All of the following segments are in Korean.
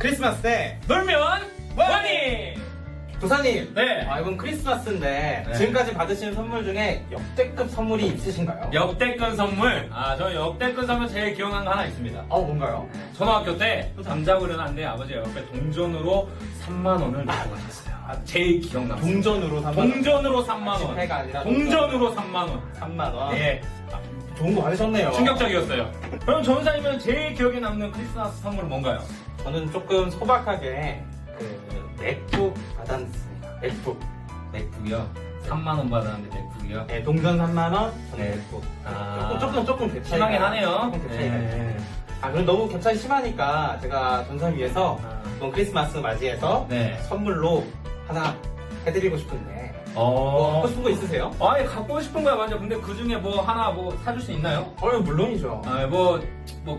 크리스마스 때 놀면 뭐니? 도사님, 네. 이번 크리스마스인데 네. 지금까지 받으신 선물 중에 역대급 선물이 있으신가요? 역대급 선물. 저 역대급 선물 제일 기억나는 거 하나 있습니다. 뭔가요? 초등학교 때 잠자고 일어났는데 아버지가 옆에 동전으로 3만 원을 넣고 가셨어요. 제일 기억나요. 동전으로 3만 원. 동전으로 3만 원. 지폐가 아니라 동전으로 3만 원. 3만 원. 네. 좋은 거 받으셨네요. 충격적이었어요. 그럼 전사님은 제일 기억에 남는 크리스마스 선물은 뭔가요? 저는 조금 소박하게 맥북 받았습니다. 맥북. 맥북이요. 3만 원 받았는데 맥북이요. 네, 동전 3만 원, 저는 네. 맥북. 아. 조금 갭 차이가. 심하긴 하네요. 조금 갭 차이가 네. 있죠. 그럼 너무 갭 차이 심하니까 제가 전사 위해서 이번 크리스마스 맞이해서 네. 선물로 하나 해드리고 싶은데 갖고 싶은 거 있으세요? 갖고 싶은 거야, 맞아. 근데 그 중에 뭐 하나 뭐 사줄 수 있나요? 물론이죠. 뭐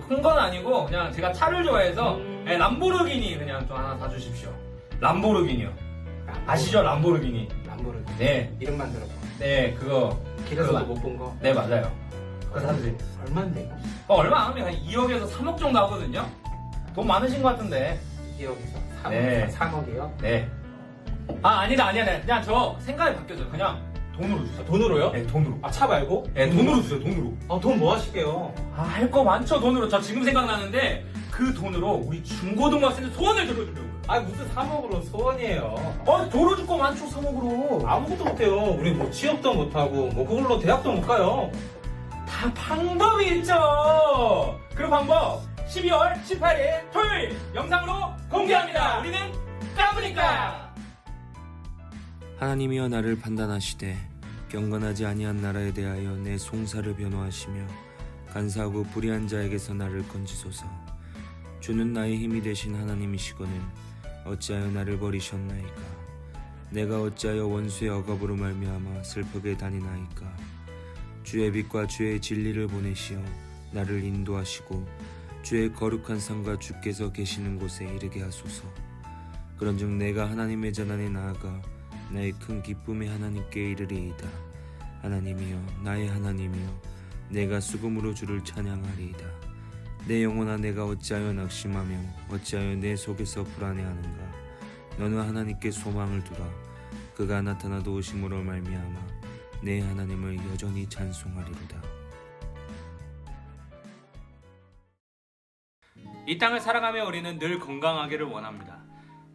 큰 건 아니고, 그냥 제가 차를 좋아해서, 음. 람보르기니 그냥 좀 하나 사주십시오. 람보르기니요. 아시죠? 람보르기니. 람보르. 네. 이름만 들어봐. 네, 그거. 길에서도 그거. 못 본 거. 네, 맞아요. 그거 사주세요. 얼마인데 이거? 얼마 안 하면 한 2억에서 3억 정도 하거든요? 돈 많으신 것 같은데. 2억에서 3억, 네. 3억이요? 네. 아니다. 그냥 저 생각이 바뀌었어요. 그냥 돈으로 주세요. 돈으로요? 네, 돈으로. 차 말고? 네, 돈으로 주세요, 돈으로. 돈 뭐 하실게요? 할 거 많죠, 돈으로. 저 지금 생각나는데, 그 돈으로 우리 중고등학생들 소원을 들어주려고요. 무슨 3억으로 소원이에요. 들어줄 거 많죠, 3억으로. 아무것도 못해요. 우리 뭐 취업도 못하고, 뭐 그걸로 대학도 못 가요. 다 방법이 있죠. 그 방법 12월 18일 토요일 영상으로 공개합니다. 우리는 까부니까. 하나님이여 나를 판단하시되 경건하지 아니한 나라에 대하여 내 송사를 변호하시며 간사하고 불의한 자에게서 나를 건지소서. 주는 나의 힘이 되신 하나님이시거늘 어찌하여 나를 버리셨나이까. 내가 어찌하여 원수의 억압으로 말미암아 슬프게 다니나이까. 주의 빛과 주의 진리를 보내시어 나를 인도하시고 주의 거룩한 산과 주께서 계시는 곳에 이르게 하소서. 그런즉 내가 하나님의 전안에 나아가 나의 큰 기쁨의 하나님께 이르리이다. 하나님이여 나의 하나님이여 내가 수금으로 주를 찬양하리이다. 내 영혼아 내가 어찌하여 낙심하며 어찌하여 내 속에서 불안해하는가. 너는 하나님께 소망을 두라. 그가 나타나 도우심으로 말미암아 내 하나님을 여전히 찬송하리로다. 이 땅을 살아가며 우리는 늘 건강하기를 원합니다.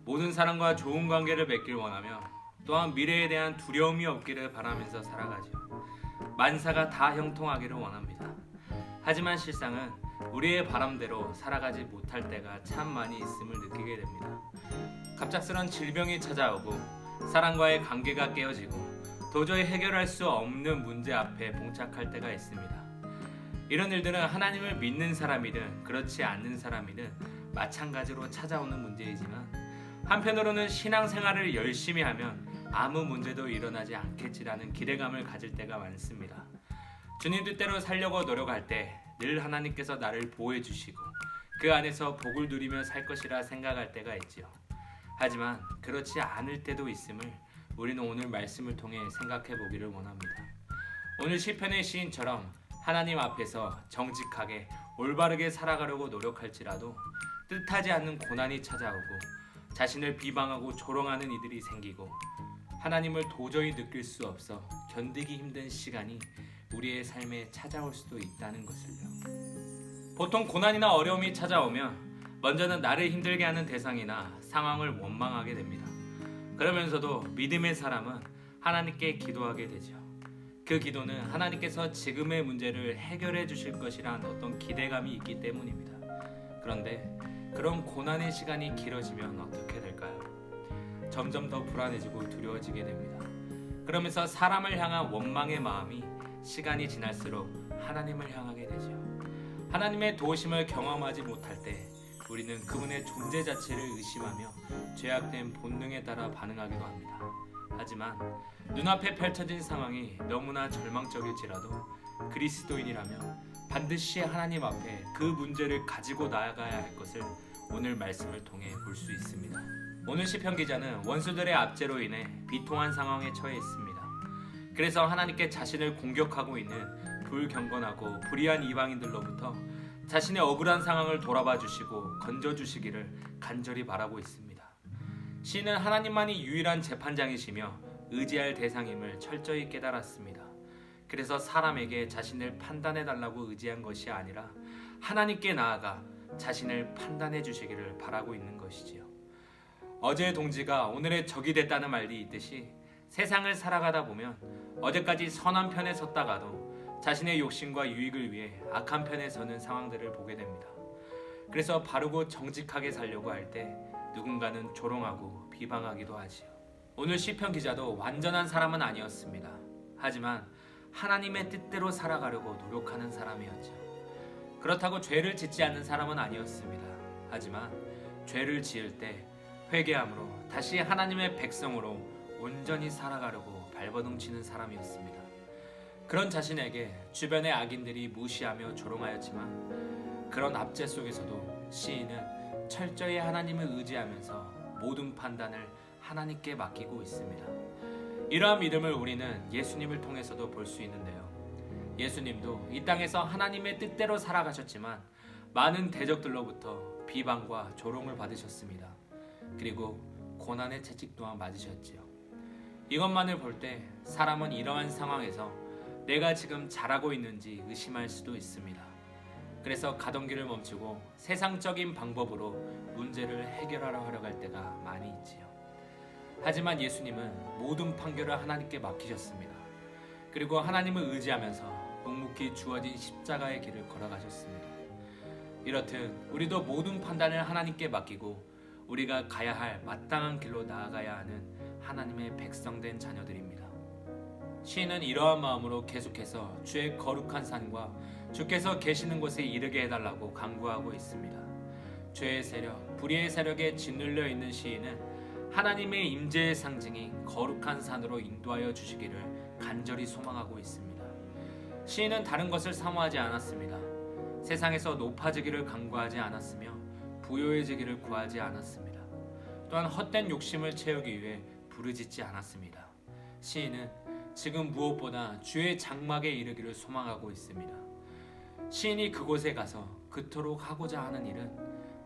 모든 사람과 좋은 관계를 맺길 원하며 또한 미래에 대한 두려움이 없기를 바라면서 살아가죠. 만사가 다 형통하기를 원합니다. 하지만 실상은 우리의 바람대로 살아가지 못할 때가 참 많이 있음을 느끼게 됩니다. 갑작스런 질병이 찾아오고 사람과의 관계가 깨어지고 도저히 해결할 수 없는 문제 앞에 봉착할 때가 있습니다. 이런 일들은 하나님을 믿는 사람이든 그렇지 않는 사람이든 마찬가지로 찾아오는 문제이지만 한편으로는 신앙생활을 열심히 하면 아무 문제도 일어나지 않겠지라는 기대감을 가질 때가 많습니다. 주님 뜻대로 살려고 노력할 때 늘 하나님께서 나를 보호해 주시고 그 안에서 복을 누리며 살 것이라 생각할 때가 있지요. 하지만 그렇지 않을 때도 있음을 우리는 오늘 말씀을 통해 생각해 보기를 원합니다. 오늘 시편의 시인처럼 하나님 앞에서 정직하게 올바르게 살아가려고 노력할지라도 뜻하지 않는 고난이 찾아오고 자신을 비방하고 조롱하는 이들이 생기고 하나님을 도저히 느낄 수 없어 견디기 힘든 시간이 우리의 삶에 찾아올 수도 있다는 것을요. 보통 고난이나 어려움이 찾아오면 먼저는 나를 힘들게 하는 대상이나 상황을 원망하게 됩니다. 그러면서도 믿음의 사람은 하나님께 기도하게 되죠. 그 기도는 하나님께서 지금의 문제를 해결해 주실 것이란 어떤 기대감이 있기 때문입니다. 그런데 그런 고난의 시간이 길어지면 어떻게 될까요? 점점 더 불안해지고 두려워지게 됩니다. 그러면서 사람을 향한 원망의 마음이 시간이 지날수록 하나님을 향하게 되죠. 하나님의 도우심을 경험하지 못할 때 우리는 그분의 존재 자체를 의심하며 죄악된 본능에 따라 반응하기도 합니다. 하지만 눈앞에 펼쳐진 상황이 너무나 절망적일지라도 그리스도인이라면 반드시 하나님 앞에 그 문제를 가지고 나아가야 할 것을 오늘 말씀을 통해 볼 수 있습니다. 오늘 시편 기자는 원수들의 압제로 인해 비통한 상황에 처해 있습니다. 그래서 하나님께 자신을 공격하고 있는 불경건하고 불의한 이방인들로부터 자신의 억울한 상황을 돌아봐 주시고 건져 주시기를 간절히 바라고 있습니다. 시인은 하나님만이 유일한 재판장이시며 의지할 대상임을 철저히 깨달았습니다. 그래서 사람에게 자신을 판단해 달라고 의지한 것이 아니라 하나님께 나아가 자신을 판단해 주시기를 바라고 있는 것이지요. 어제의 동지가 오늘의 적이 됐다는 말이 있듯이 세상을 살아가다 보면 어제까지 선한 편에 섰다가도 자신의 욕심과 유익을 위해 악한 편에 서는 상황들을 보게 됩니다. 그래서 바르고 정직하게 살려고 할 때 누군가는 조롱하고 비방하기도 하지요. 오늘 시편 기자도 완전한 사람은 아니었습니다. 하지만 하나님의 뜻대로 살아가려고 노력하는 사람이었죠. 그렇다고 죄를 짓지 않는 사람은 아니었습니다. 하지만 죄를 지을 때 회개함으로 다시 하나님의 백성으로 온전히 살아가려고 발버둥치는 사람이었습니다. 그런 자신에게 주변의 악인들이 무시하며 조롱하였지만 그런 압제 속에서도 시인은 철저히 하나님을 의지하면서 모든 판단을 하나님께 맡기고 있습니다. 이러한 믿음을 우리는 예수님을 통해서도 볼 수 있는데요. 예수님도 이 땅에서 하나님의 뜻대로 살아가셨지만 많은 대적들로부터 비방과 조롱을 받으셨습니다. 그리고 고난의 채찍 또한 맞으셨지요. 이것만을 볼 때 사람은 이러한 상황에서 내가 지금 잘하고 있는지 의심할 수도 있습니다. 그래서 가던 길을 멈추고 세상적인 방법으로 문제를 해결하려 하려갈 때가 많이 있지요. 하지만 예수님은 모든 판결을 하나님께 맡기셨습니다. 그리고 하나님을 의지하면서 묵묵히 주어진 십자가의 길을 걸어가셨습니다. 이렇듯 우리도 모든 판단을 하나님께 맡기고 우리가 가야 할 마땅한 길로 나아가야 하는 하나님의 백성된 자녀들입니다. 시인은 이러한 마음으로 계속해서 주의 거룩한 산과 주께서 계시는 곳에 이르게 해달라고 간구하고 있습니다. 죄의 세력, 불의의 세력에 짓눌려 있는 시인은 하나님의 임재의 상징인 거룩한 산으로 인도하여 주시기를 간절히 소망하고 있습니다. 시인은 다른 것을 사모하지 않았습니다. 세상에서 높아지기를 간구하지 않았으며 부요해지기를 구하지 않았습니다. 또한 헛된 욕심을 채우기 위해 부르짖지 않았습니다. 시인은 지금 무엇보다 주의 장막에 이르기를 소망하고 있습니다. 시인이 그곳에 가서 그토록 하고자 하는 일은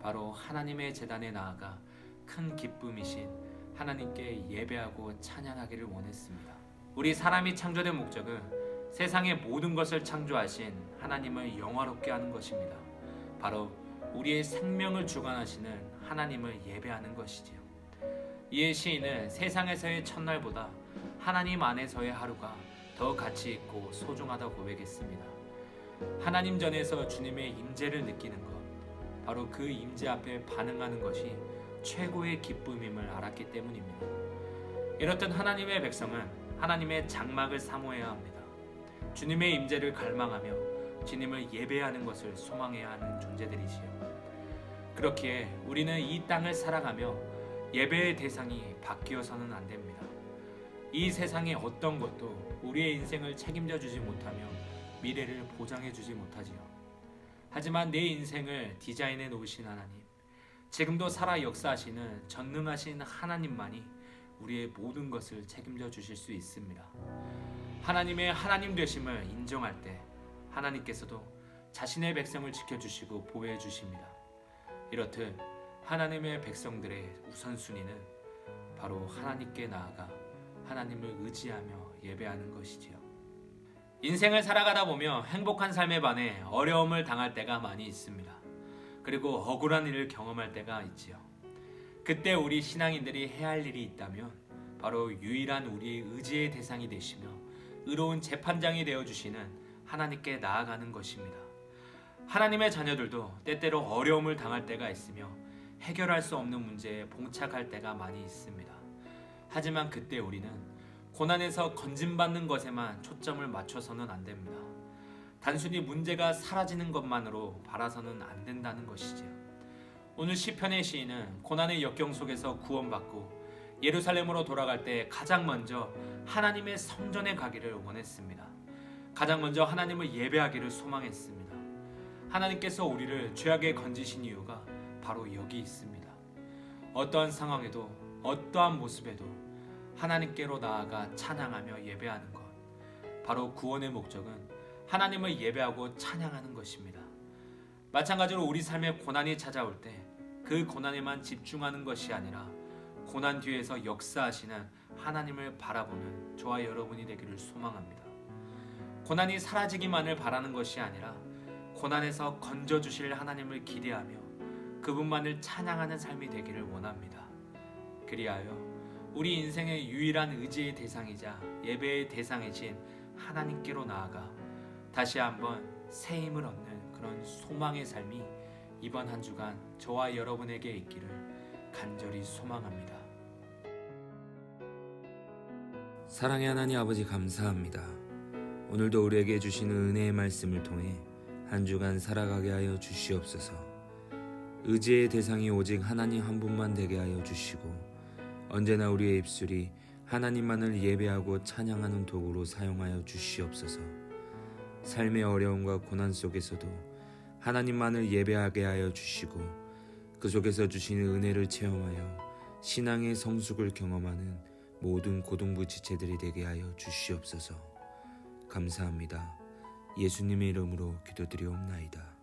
바로 하나님의 제단에 나아가 큰 기쁨이신 하나님께 예배하고 찬양하기를 원했습니다. 우리 사람이 창조된 목적은 세상의 모든 것을 창조하신 하나님을 영화롭게 하는 것입니다. 바로 우리의 생명을 주관하시는 하나님을 예배하는 것이지요. 이에 시인은 세상에서의 첫날보다 하나님 안에서의 하루가 더 가치 있고 소중하다고 고백했습니다. 하나님 전에서 주님의 임재를 느끼는 것, 바로 그 임재 앞에 반응하는 것이 최고의 기쁨임을 알았기 때문입니다. 이렇듯 하나님의 백성은 하나님의 장막을 사모해야 합니다. 주님의 임재를 갈망하며 주님을 예배하는 것을 소망해야 하는 존재들이지요. 그렇기에 우리는 이 땅을 살아가며 예배의 대상이 바뀌어서는 안 됩니다. 이 세상의 어떤 것도 우리의 인생을 책임져 주지 못하며 미래를 보장해 주지 못하지요. 하지만 내 인생을 디자인해 놓으신 하나님, 지금도 살아 역사하시는 전능하신 하나님만이 우리의 모든 것을 책임져 주실 수 있습니다. 하나님의 하나님 되심을 인정할 때 하나님께서도 자신의 백성을 지켜주시고 보호해 주십니다. 이렇듯 하나님의 백성들의 우선순위는 바로 하나님께 나아가 하나님을 의지하며 예배하는 것이지요. 인생을 살아가다 보면 행복한 삶에 반해 어려움을 당할 때가 많이 있습니다. 그리고 억울한 일을 경험할 때가 있지요. 그때 우리 신앙인들이 해야 할 일이 있다면 바로 유일한 우리의 의지의 대상이 되시며 의로운 재판장이 되어주시는 하나님께 나아가는 것입니다. 하나님의 자녀들도 때때로 어려움을 당할 때가 있으며 해결할 수 없는 문제에 봉착할 때가 많이 있습니다. 하지만 그때 우리는 고난에서 건짐받는 것에만 초점을 맞춰서는 안 됩니다. 단순히 문제가 사라지는 것만으로 바라서는 안 된다는 것이지요. 오늘 시편의 시인은 고난의 역경 속에서 구원받고 예루살렘으로 돌아갈 때 가장 먼저 하나님의 성전에 가기를 원했습니다. 가장 먼저 하나님을 예배하기를 소망했습니다. 하나님께서 우리를 죄악에 건지신 이유가 바로 여기 있습니다. 어떠한 상황에도 어떠한 모습에도 하나님께로 나아가 찬양하며 예배하는 것, 바로 구원의 목적은 하나님을 예배하고 찬양하는 것입니다. 마찬가지로 우리 삶에 고난이 찾아올 때 그 고난에만 집중하는 것이 아니라 고난 뒤에서 역사하시는 하나님을 바라보는 저와 여러분이 되기를 소망합니다. 고난이 사라지기만을 바라는 것이 아니라 고난에서 건져주실 하나님을 기대하며 그분만을 찬양하는 삶이 되기를 원합니다. 그리하여 우리 인생의 유일한 의지의 대상이자 예배의 대상이신 하나님께로 나아가 다시 한번 새 힘을 얻는 그런 소망의 삶이 이번 한 주간 저와 여러분에게 있기를 간절히 소망합니다. 사랑의 하나님 아버지 감사합니다. 오늘도 우리에게 주시는 은혜의 말씀을 통해 한 주간 살아가게 하여 주시옵소서. 의지의 대상이 오직 하나님 한 분만 되게 하여 주시고 언제나 우리의 입술이 하나님만을 예배하고 찬양하는 도구로 사용하여 주시옵소서. 삶의 어려움과 고난 속에서도 하나님만을 예배하게 하여 주시고 그 속에서 주시는 은혜를 체험하여 신앙의 성숙을 경험하는 모든 고동부 지체들이 되게 하여 주시옵소서. 감사합니다. 예수님의 이름으로 기도드리옵나이다.